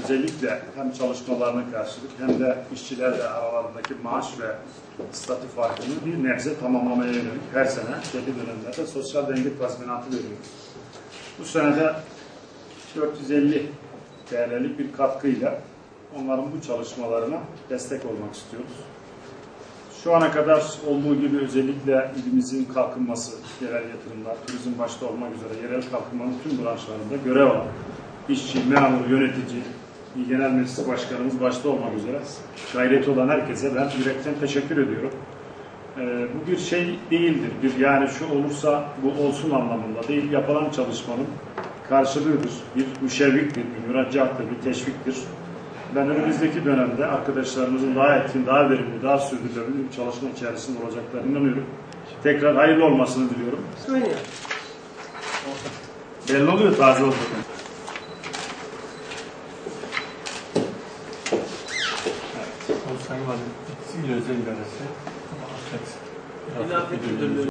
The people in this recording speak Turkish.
özellikle hem çalışmalarına karşılık hem de işçilerle aralarındaki maaş ve statü farkını bir nebze tamamlamaya yönelik her sene belli dönemlerde sosyal denge tazminatı veriyoruz. Bu sene de 450 TL'lik bir katkıyla onların bu çalışmalarına destek olmak istiyoruz. Şu ana kadar olduğu gibi özellikle ilimizin kalkınması, yerel yatırımlar, turizm başta olmak üzere yerel kalkınmanın tüm branşlarında görev alan işçi, memur, yönetici, genel meclis başkanımız başta olmak üzere gayreti olan herkese ben yürekten teşekkür ediyorum. Bu bir şey değildir, yani şu olursa bu olsun anlamında değil, yapılan çalışmanın karşılığıdır, bir müşevviktir, bir müraccahtır, bir teşviktir. Ben önümüzdeki dönemde arkadaşlarımızın daha etkin, daha verimli, daha sürdürülebilir bir çalışma içerisinde olacaklarına inanıyorum. Tekrar hayırlı olmasını diliyorum. Belli oluyor taze olduğunu. Sayın Valim, İsim özel idaresi.